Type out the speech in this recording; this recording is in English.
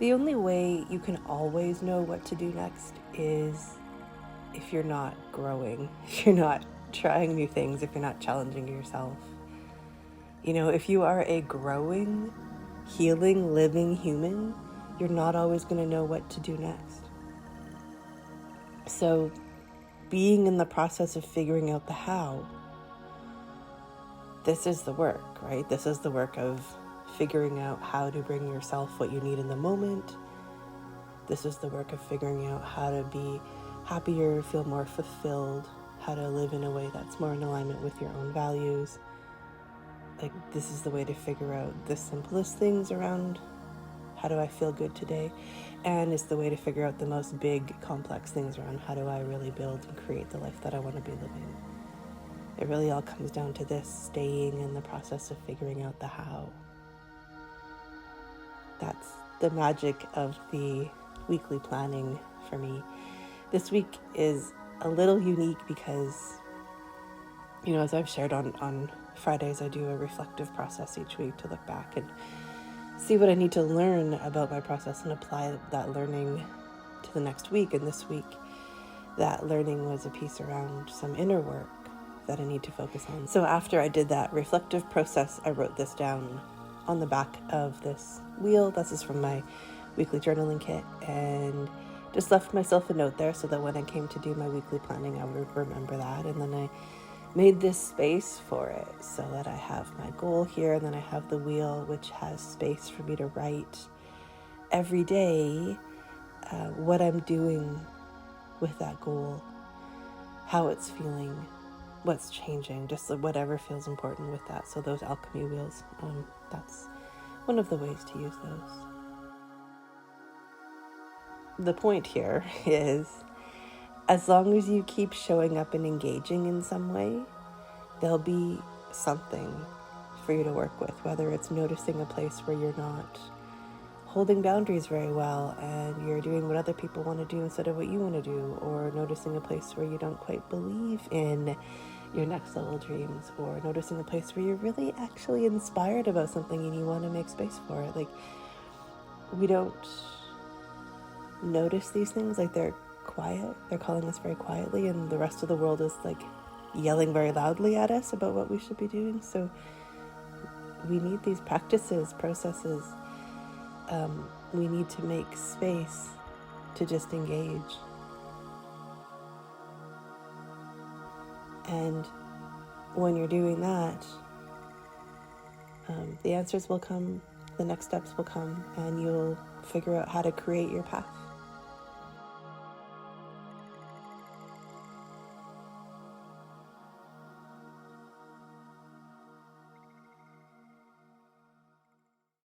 The only way you can always know what to do next is if you're not growing, if you're not trying new things, if you're not challenging yourself. If you are a growing, healing, living human, you're not always going to know what to do next. So, being in the process of figuring out the how, this is the work, right? This is the work of figuring out how to bring yourself what you need in the moment. This is the work of figuring out how to be happier, feel more fulfilled, how to live in a way that's more in alignment with your own values. This is the way to figure out the simplest things around how do I feel good today, and it's the way to figure out the most big, complex things around how do I really build and create the life that I want to be living. It really all comes down to this, staying in the process of figuring out the how. That's the magic of the weekly planning for me. This week is a little unique because, as I've shared on Fridays, I do a reflective process each week to look back and see what I need to learn about my process and apply that learning to the next week. And this week, that learning was a piece around some inner work that I need to focus on. So after I did that reflective process, I wrote this down on the back of this wheel. This is from my weekly journaling kit, and just left myself a note there so that when I came to do my weekly planning, I would remember that. And then I made this space for it so that I have my goal here, and then I have the wheel, which has space for me to write every day what I'm doing with that goal, how it's feeling, what's changing, just whatever feels important with that. So those alchemy wheels, that's one of the ways to use those. The point here is, as long as you keep showing up and engaging in some way, there'll be something for you to work with, whether it's noticing a place where you're not holding boundaries very well and you're doing what other people want to do instead of what you want to do, or noticing a place where you don't quite believe in your next level dreams, or noticing a place where you're really actually inspired about something and you want to make space for it. We don't notice these things, they're quiet, they're calling us very quietly, and the rest of the world is yelling very loudly at us about what we should be doing. So we need these practices, processes. We need to make space to just engage. And when you're doing that, the answers will come, the next steps will come, and you'll figure out how to create your path.